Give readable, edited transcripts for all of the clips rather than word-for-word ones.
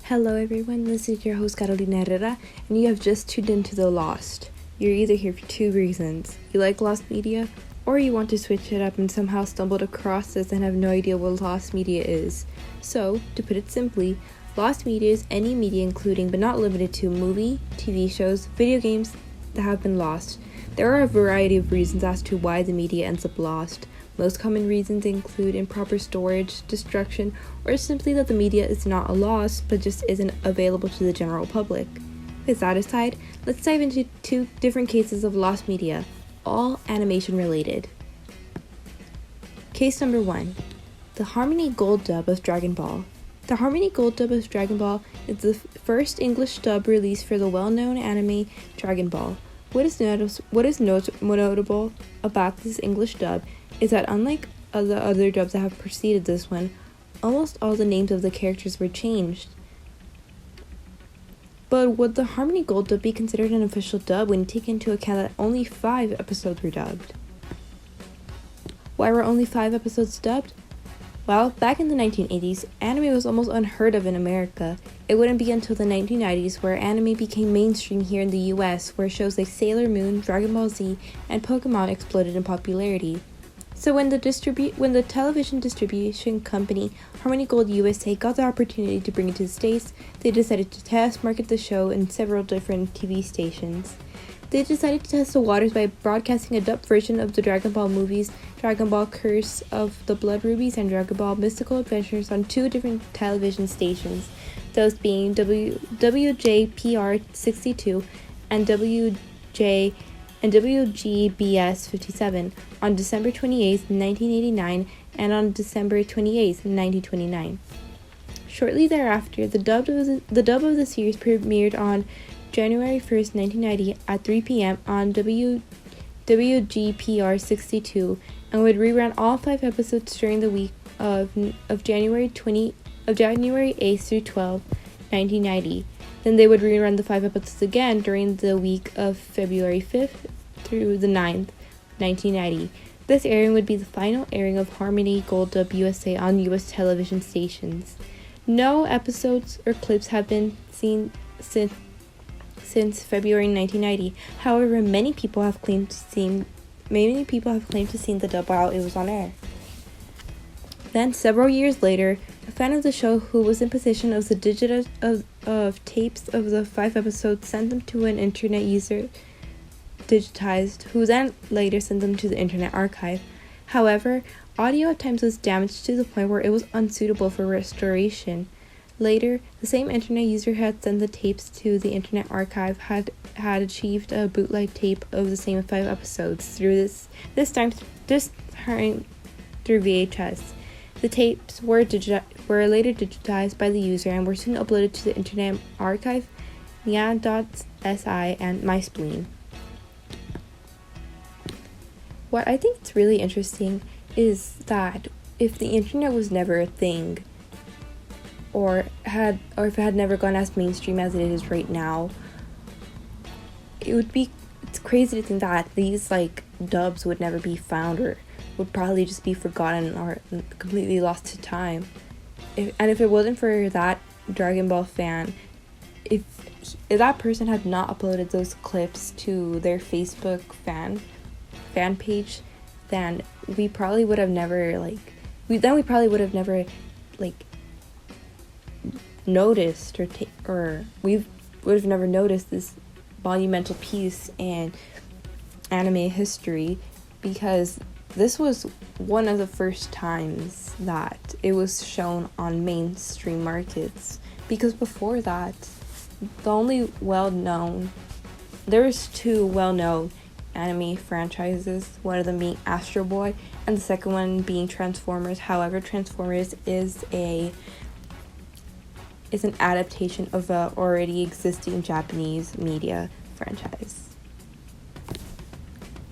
Hello everyone, this is your host Carolina Herrera, and you have just tuned into The Lost. You're either here for two reasons. You like Lost Media, or you want to switch it up and somehow stumbled across this and have no idea what Lost Media is. So, to put it simply, Lost Media is any media including but not limited to movie, TV shows, video games that have been lost. There are a variety of reasons as to why the media ends up lost. Most common reasons include improper storage, destruction, or simply that the media is not a loss but just isn't available to the general public. With that aside, let's dive into two different cases of lost media, all animation related. Case number 1. The Harmony Gold dub of Dragon Ball. The Harmony Gold dub of Dragon Ball is the first English dub released for the well-known anime Dragon Ball. What is notable about this English dub is that unlike the other dubs that have preceded this one, almost all the names of the characters were changed. But would the Harmony Gold dub be considered an official dub when you take into account that only 5 episodes were dubbed? Why were only 5 episodes dubbed? Well, back in the 1980s, anime was almost unheard of in America. It wouldn't be until the 1990s where anime became mainstream here in the US, where shows like Sailor Moon, Dragon Ball Z, and Pokemon exploded in popularity. So when the television distribution company Harmony Gold USA got the opportunity to bring it to the States, they decided to test market the show in several different TV stations. They decided to test the waters by broadcasting a dubbed version of the Dragon Ball movies, Dragon Ball Curse of the Blood Rubies and Dragon Ball Mystical Adventures on 2 different television stations, those being WJPR 62 and WGBS 57 on December 28, 1989 and on December 28, 1929. Shortly thereafter, the dub of the series premiered on January 1st, 1990 at 3 p.m. on WGPR 62 and would rerun all 5 episodes during the week of January 8th through 12th, 1990. Then they would rerun the 5 episodes again during the week of February 5th through the 9th, 1990. This airing would be the final airing of Harmony Gold Dub USA on US television stations. No episodes or clips have been seen since February 1990. However, many people have claimed to seen the dub while it was on air. Then, several years later, a fan of the show who was in possession of the tapes of the 5 episodes sent them to an internet user digitized, who then later sent them to the Internet Archive. However, audio at times was damaged to the point where it was unsuitable for restoration. Later, the same internet user had sent the tapes to the Internet Archive had achieved a bootleg tape of the same 5 episodes through this time through VHS. The tapes were later digitized by the user and were soon uploaded to the Internet Archive, Nia.si, and MySpleen. What I think is really interesting is that if the internet was never a thing, or if it had never gone as mainstream as it is right now, it's crazy to think that these dubs would never be found or would probably just be forgotten or completely lost to time. If it wasn't for that Dragon Ball fan, if that person had not uploaded those clips to their Facebook fan page, then we probably would have never noticed or we would have never noticed this monumental piece in anime history, because this was one of the first times that it was shown on mainstream markets, because before that there's 2 well-known anime franchises, one of them being Astro Boy and the second one being Transformers. However, Transformers is an adaptation of a already existing Japanese media franchise.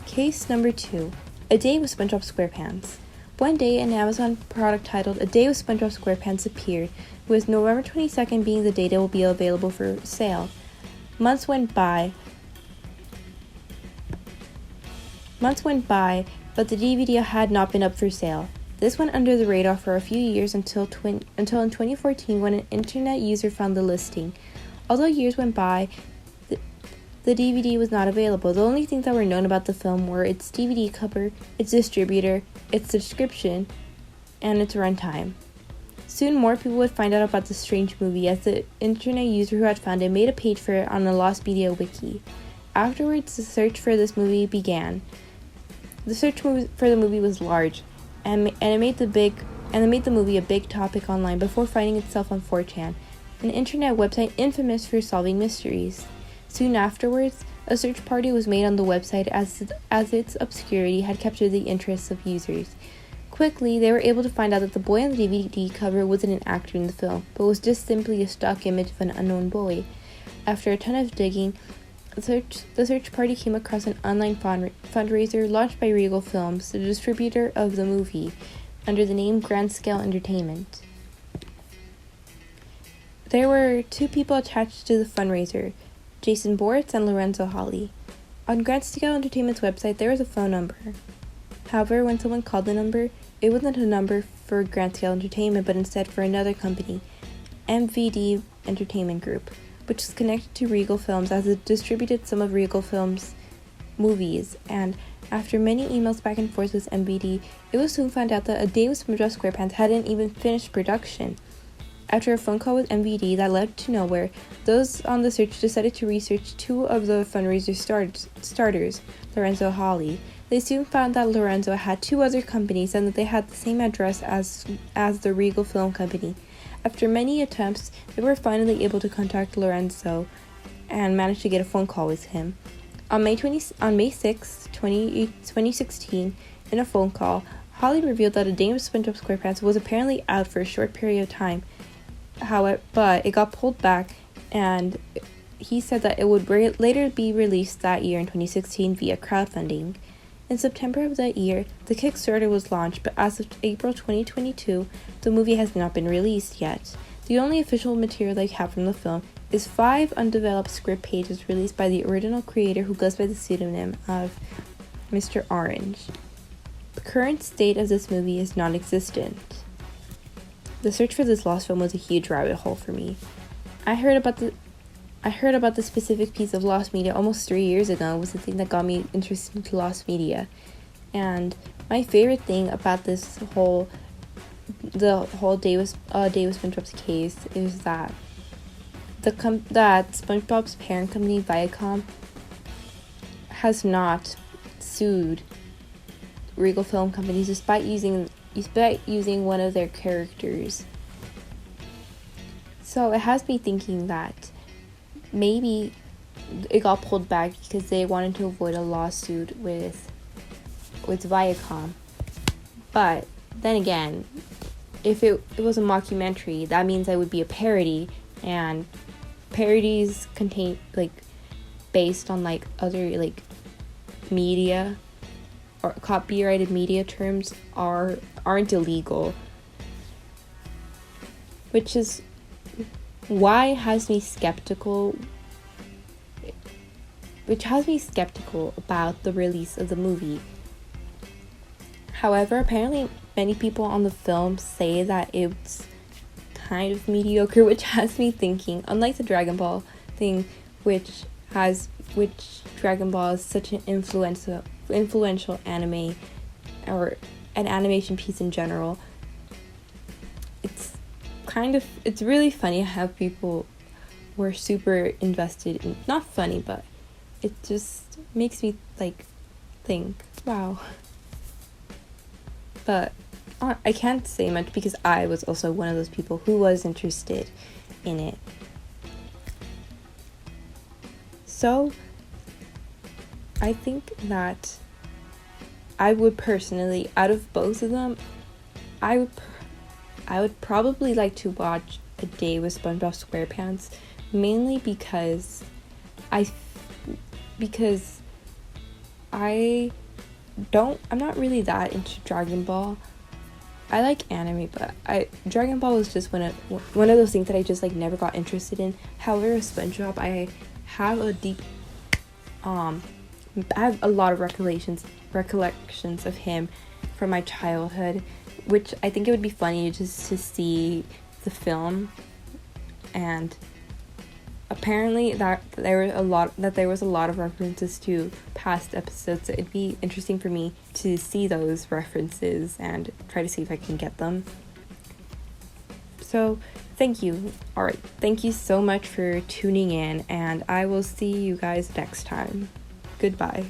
Case number 2. A Day with SpongeBob SquarePants. One day, an Amazon product titled A Day with SpongeBob SquarePants appeared, with November 22nd being the date it will be available for sale. Months went by, but the DVD had not been up for sale. This went under the radar for a few years until in 2014 when an internet user found the listing. Although years went by, the DVD was not available. The only things that were known about the film were its DVD cover, its distributor, its subscription, and its runtime. Soon more people would find out about the strange movie as the internet user who had found it made a page for it on the Lost Media wiki. Afterwards, the search for this movie began. The search for the movie was large, and it made the movie a big topic online before finding itself on 4chan, an internet website infamous for solving mysteries. Soon afterwards, a search party was made on the website as its obscurity had captured the interests of users. Quickly, they were able to find out that the boy on the DVD cover wasn't an actor in the film, but was just simply a stock image of an unknown boy. After a ton of digging, the search party came across an online fundraiser launched by Regal Films, the distributor of the movie, under the name Grand Scale Entertainment. There were two people attached to the fundraiser, Jason Boritz and Lorenzo Holly. On Grand Scale Entertainment's website, there was a phone number. However, when someone called the number, it wasn't a number for Grand Scale Entertainment, but instead for another company, MVD Entertainment Group, which is connected to Regal Films as it distributed some of Regal Films' movies. And after many emails back and forth with MVD, it was soon found out that A Day with SpongeBob SquarePants hadn't even finished production. After a phone call with MVD that led to nowhere, those on the search decided to research two of the fundraiser starters, Lorenzo Holly. They soon found that Lorenzo had two other companies and that they had the same address as the Regal Film Company. After many attempts, they were finally able to contact Lorenzo and managed to get a phone call with him. On May 6, 2016, in a phone call, Holly revealed that A Day with SpongeBob SquarePants was apparently out for a short period of time. However, but it got pulled back, and he said that it would later be released that year in 2016 via crowdfunding. In September of that year, the Kickstarter was launched, but as of April 2022, the movie has not been released yet. The only official material they have from the film is 5 undeveloped script pages released by the original creator who goes by the pseudonym of Mr. Orange. The current state of this movie is non-existent. The search for this lost film was a huge rabbit hole for me. I heard about the specific piece of lost media almost 3 years ago. It was the thing that got me interested into lost media. And my favorite thing about the whole Day with SpongeBob's case is that that SpongeBob's parent company, Viacom, has not sued Regal Film Companies despite using one of their characters. So it has me thinking that maybe it got pulled back because they wanted to avoid a lawsuit with Viacom. But then again, if it was a mockumentary, that means it would be a parody, and parodies contain based on other media or copyrighted media terms aren't illegal, which is why has me skeptical about the release of the movie. However, apparently many people on the film say that it's kind of mediocre, which has me thinking, unlike the Dragon Ball thing, which Dragon Ball is such an influential anime or an animation piece in general. It's really funny how people were super invested in, not funny, but it just makes me think, wow. But I can't say much because I was also one of those people who was interested in it. So I think that I would personally, out of both of them, I would probably like to watch A Day with SpongeBob SquarePants, mainly because I'm not really that into Dragon Ball. I like anime, but Dragon Ball was just one of those things that I just never got interested in. However, with SpongeBob, I have a lot of recollections of him from my childhood, which I think it would be funny just to see the film, and apparently that there was a lot of references to past episodes, so it'd be interesting for me to see those references and try to see if I can get them. So thank you. All right, thank you so much for tuning in, and I will see you guys next time. Goodbye.